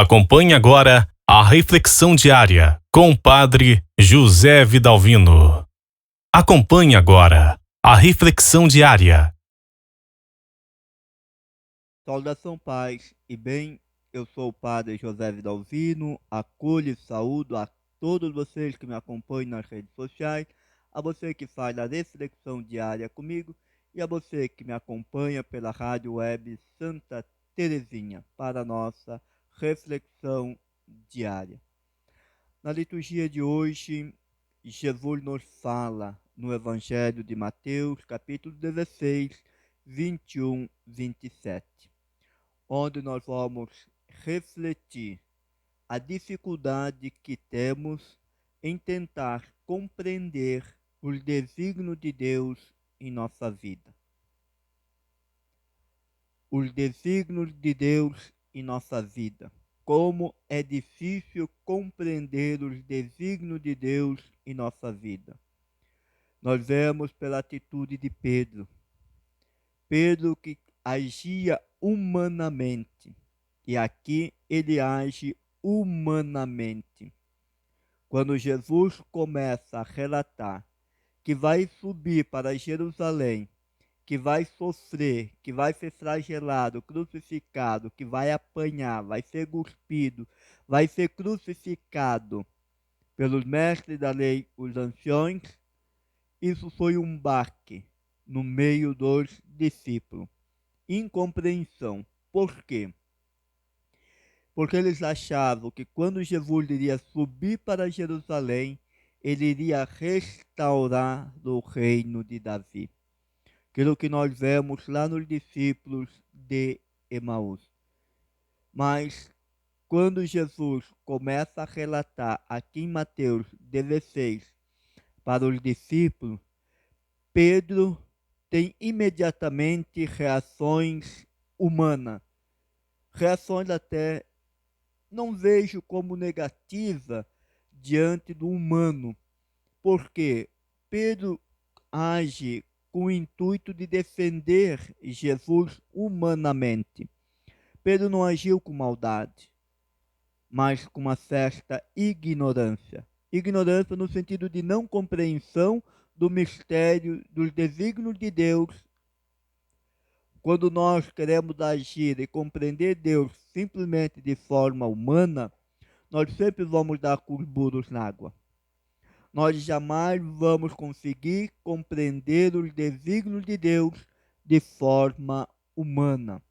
Acompanhe agora a reflexão diária com o Padre José Vidalvino. Acompanhe agora a reflexão diária. Saudação, paz e bem, eu sou o Padre José Vidalvino, acolho e saúdo a todos vocês que me acompanham nas redes sociais, a você que faz a reflexão diária comigo e a você que me acompanha pela rádio web Santa Teresinha para a nossa reflexão diária. Na liturgia de hoje, Jesus nos fala no Evangelho de Mateus, capítulo 16, 21, 27. Onde nós vamos refletir a dificuldade que temos em tentar compreender os desígnios de Deus em nossa vida. Os desígnios de Deus em nossa vida. Como é difícil compreender os desígnios de Deus em nossa vida. Nós vemos pela atitude de Pedro. Pedro que agia humanamente. E aqui ele age humanamente. Quando Jesus começa a relatar que vai subir para Jerusalém, que vai sofrer, que vai ser flagelado, crucificado, que vai apanhar, vai ser cuspido, vai ser crucificado pelos mestres da lei, os anciões, isso foi um baque no meio dos discípulos. Incompreensão. Por quê? Porque eles achavam que quando Jesus iria subir para Jerusalém, ele iria restaurar o reino de Davi. Aquilo que nós vemos lá nos discípulos de Emaús. Mas quando Jesus começa a relatar aqui em Mateus 16 para os discípulos, Pedro tem imediatamente reações humanas, reações até não vejo como negativa diante do humano, porque Pedro age com o intuito de defender Jesus humanamente. Pedro não agiu com maldade, mas com uma certa ignorância. Ignorância no sentido de não compreensão do mistério dos desígnios de Deus. Quando nós queremos agir e compreender Deus simplesmente de forma humana, nós sempre vamos dar com os burros na água. Nós jamais vamos conseguir compreender os desígnios de Deus de forma humana.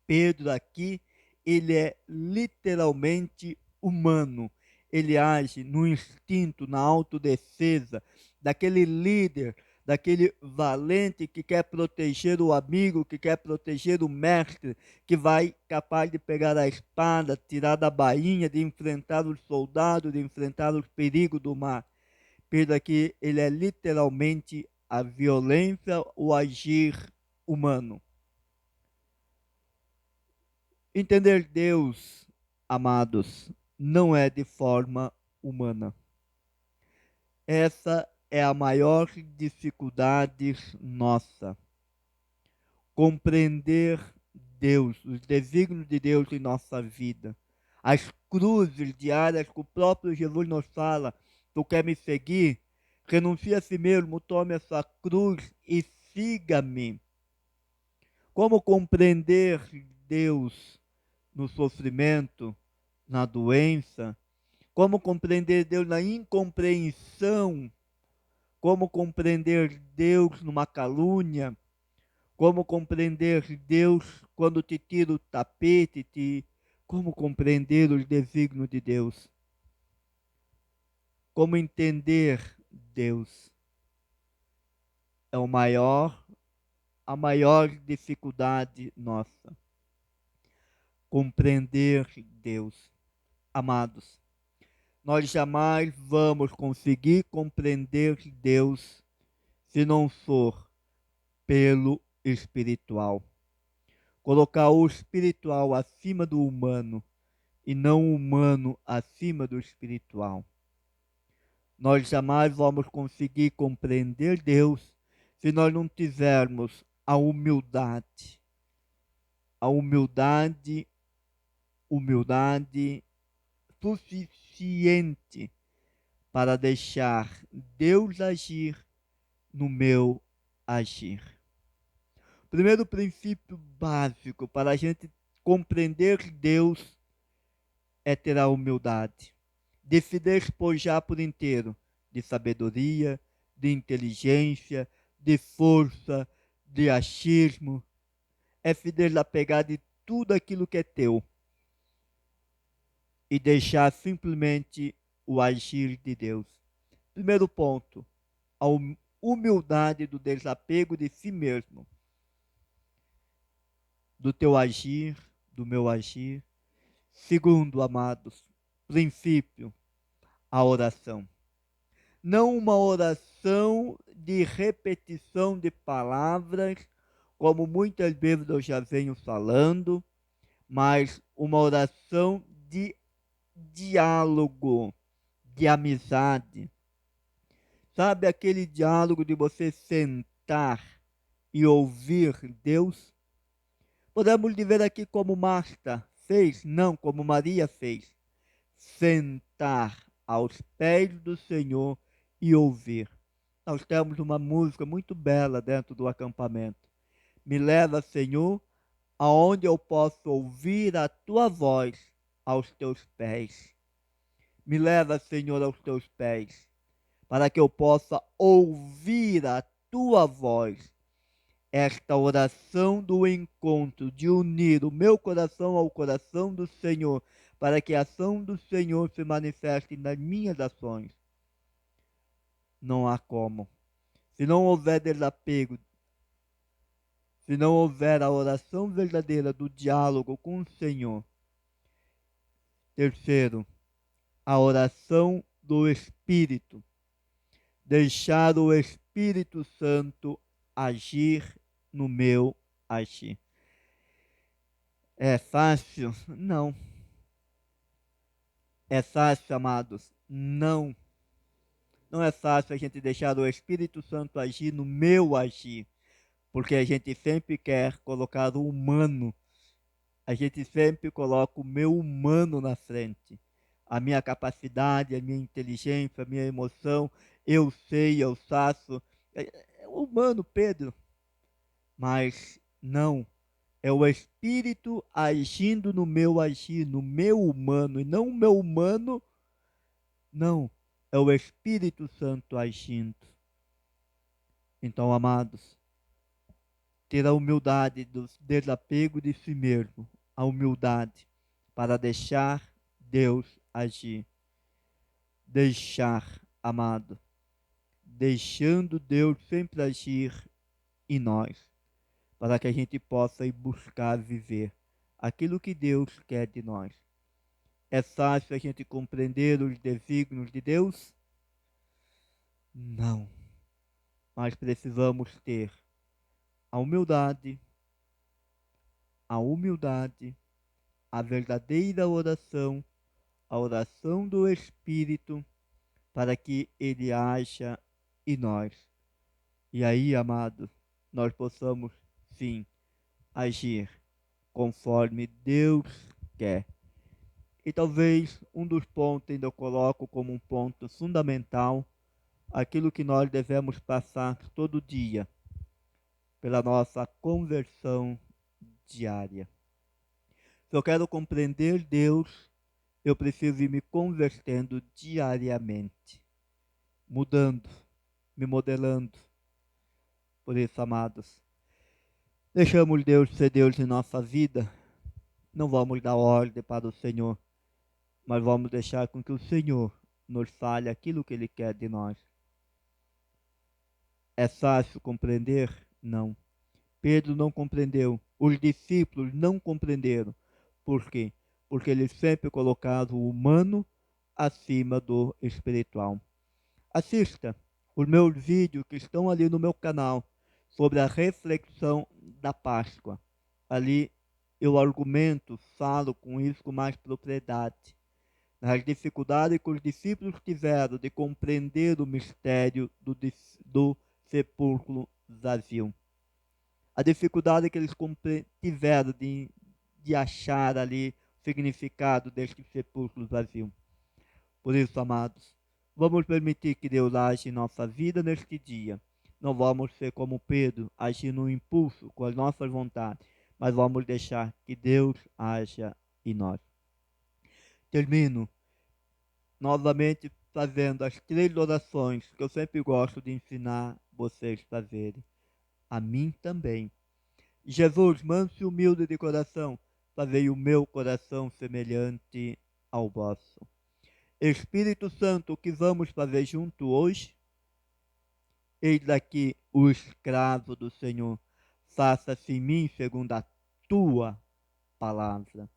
Pedro aqui, ele é literalmente humano. Ele age no instinto, na autodefesa, daquele líder, daquele valente que quer proteger o amigo, que quer proteger o mestre, que vai capaz de pegar a espada, tirar da bainha, de enfrentar os soldados, de enfrentar os perigos do mar. Pedro aqui, ele é literalmente a violência, o agir humano. Entender Deus, amados, não é de forma humana. Essa é a maior dificuldade nossa. Compreender Deus, os desígnios de Deus em nossa vida. As cruzes diárias que o próprio Jesus nos fala. Tu quer me seguir? Renuncie a si mesmo, tome a sua cruz e siga-me. Como compreender Deus no sofrimento, na doença? Como compreender Deus na incompreensão? Como compreender Deus numa calúnia? Como compreender Deus quando te tira o tapete? Como compreender os desígnios de Deus? Como entender Deus? É a maior dificuldade nossa. Compreender Deus. Amados, nós jamais vamos conseguir compreender Deus se não for pelo espiritual. Colocar o espiritual acima do humano e não o humano acima do espiritual. Nós jamais vamos conseguir compreender Deus se nós não tivermos a humildade humildade suficiente para deixar Deus agir no meu agir. Primeiro princípio básico para a gente compreender Deus é ter a humildade, de se despojar por inteiro de sabedoria, de inteligência, de força, de achismo, é se desapegar de tudo aquilo que é teu e deixar simplesmente o agir de Deus. Primeiro ponto, a humildade do desapego de si mesmo, do teu agir, do meu agir. Segundo, amados, princípio, a oração. Não uma oração de repetição de palavras, como muitas vezes eu já venho falando, mas uma oração de diálogo, de amizade. Sabe aquele diálogo de você sentar e ouvir Deus? Podemos dizer aqui como Marta fez? Não, como Maria fez. Sentar aos pés do Senhor e ouvir. Nós temos uma música muito bela dentro do acampamento. Me leva, Senhor, aonde eu posso ouvir a tua voz aos teus pés. Me leva, Senhor, aos teus pés, para que eu possa ouvir a tua voz. Esta oração do encontro, de unir o meu coração ao coração do Senhor, para que a ação do Senhor se manifeste nas minhas ações. Não há como. Se não houver desapego, se não houver a oração verdadeira do diálogo com o Senhor. Terceiro, a oração do Espírito. Deixar o Espírito Santo agir no meu agir. É fácil? Não. É fácil, amados? Não. Não é fácil a gente deixar o Espírito Santo agir no meu agir, porque a gente sempre quer colocar o humano, a gente sempre coloca o meu humano na frente. A minha capacidade, a minha inteligência, a minha emoção, eu sei, eu faço. É humano, Pedro. Mas não, é o Espírito agindo no meu agir, no meu humano, e não o meu humano, não, é o Espírito Santo agindo. Então, amados, ter a humildade do desapego de si mesmo, a humildade para deixar Deus agir. Deixar, amado, deixando Deus sempre agir em nós, para que a gente possa ir buscar viver aquilo que Deus quer de nós. É fácil a gente compreender os desígnios de Deus? Não. Mas precisamos ter a humildade, a verdadeira oração, a oração do Espírito, para que Ele haja em nós. E aí, amados, nós possamos, sim, agir conforme Deus quer. E talvez um dos pontos ainda eu coloco como um ponto fundamental, aquilo que nós devemos passar todo dia, pela nossa conversão diária. Se eu quero compreender Deus, eu preciso ir me convertendo diariamente, mudando, me modelando. Por isso, amados, deixamos Deus ser Deus em nossa vida, não vamos dar ordem para o Senhor, mas vamos deixar com que o Senhor nos fale aquilo que Ele quer de nós. É fácil compreender? Não. Pedro não compreendeu, os discípulos não compreenderam. Por quê? Porque eles sempre colocaram o humano acima do espiritual. Assista os meus vídeos que estão ali no meu canal sobre a reflexão da Páscoa. Ali eu argumento, falo com isso com mais propriedade. Nas dificuldades que os discípulos tiveram de compreender o mistério do sepulcro vazio. A dificuldade que eles tiveram de achar ali o significado deste sepulcro vazio. Por isso, amados, vamos permitir que Deus age em nossa vida neste dia. Não vamos ser como Pedro, agir no impulso, com as nossas vontades, mas vamos deixar que Deus haja em nós. Termino novamente fazendo as 3 orações que eu sempre gosto de ensinar vocês a fazerem. A mim também. Jesus, manso e humilde de coração, fazei o meu coração semelhante ao vosso. Espírito Santo, o que vamos fazer junto hoje? Eis aqui o escravo do Senhor, faça-se em mim segundo a tua palavra.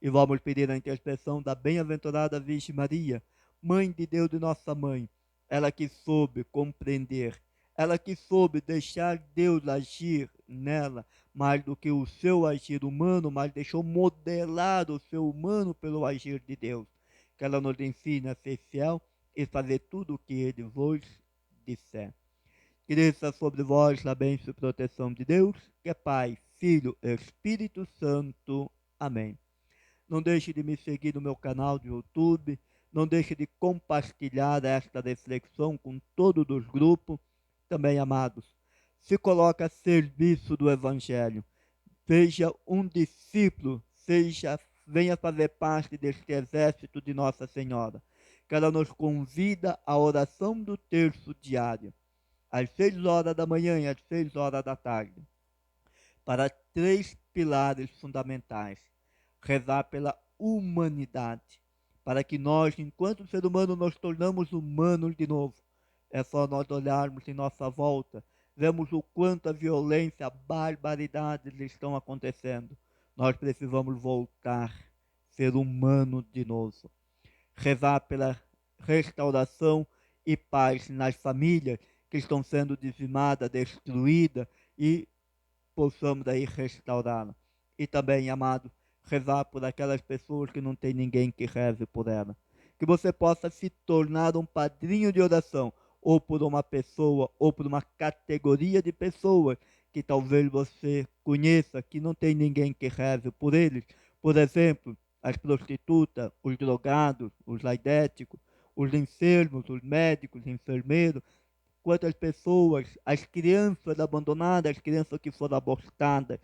E vamos pedir a intercessão da bem-aventurada Virgem Maria, Mãe de Deus e nossa Mãe, ela que soube compreender, ela que soube deixar Deus agir nela, mais do que o seu agir humano, mas deixou modelar o seu humano pelo agir de Deus. Que ela nos ensine a ser fiel e fazer tudo o que Ele vos disser. Que desça sobre vós a bênção e proteção de Deus, que é Pai, Filho e Espírito Santo. Amém. Não deixe de me seguir no meu canal de YouTube, não deixe de compartilhar esta reflexão com todos os grupos. Também, amados, se coloque a serviço do Evangelho. Seja um discípulo, venha fazer parte deste exército de Nossa Senhora, que ela nos convida à oração do terço diário, às 6 horas da manhã e às 6 horas da tarde, para 3 pilares fundamentais. Rezar pela humanidade, para que nós, enquanto ser humano, nos tornamos humanos de novo. É só nós olharmos em nossa volta, vemos o quanto a violência, a barbaridade estão acontecendo. Nós precisamos voltar, ser humano de novo. Rezar pela restauração e paz nas famílias que estão sendo dizimadas, destruídas, e possamos aí restaurá-la. E também, amado, rezar por aquelas pessoas que não tem ninguém que reze por ela. Que você possa se tornar um padrinho de oração, ou por uma pessoa, ou por uma categoria de pessoas que talvez você conheça, que não tem ninguém que reze por eles. Por exemplo, as prostitutas, os drogados, os aidéticos, os enfermos, os médicos, enfermeiros, quantas pessoas, as crianças abandonadas, as crianças que foram abortadas,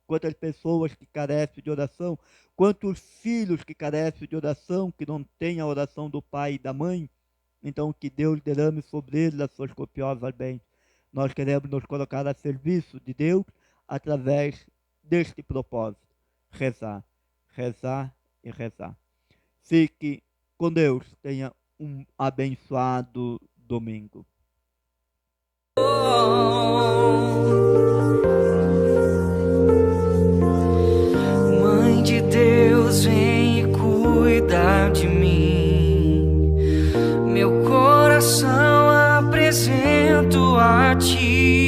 quantas pessoas que carecem de oração, quantos filhos que carecem de oração, que não têm a oração do pai e da mãe. Então, que Deus derrame sobre eles as suas copiosas bênçãos. Nós queremos nos colocar a serviço de Deus através deste propósito: rezar, rezar e rezar. Fique com Deus, tenha um abençoado domingo. Mãe de Deus, vem e cuida de mim. Meu coração apresento a ti.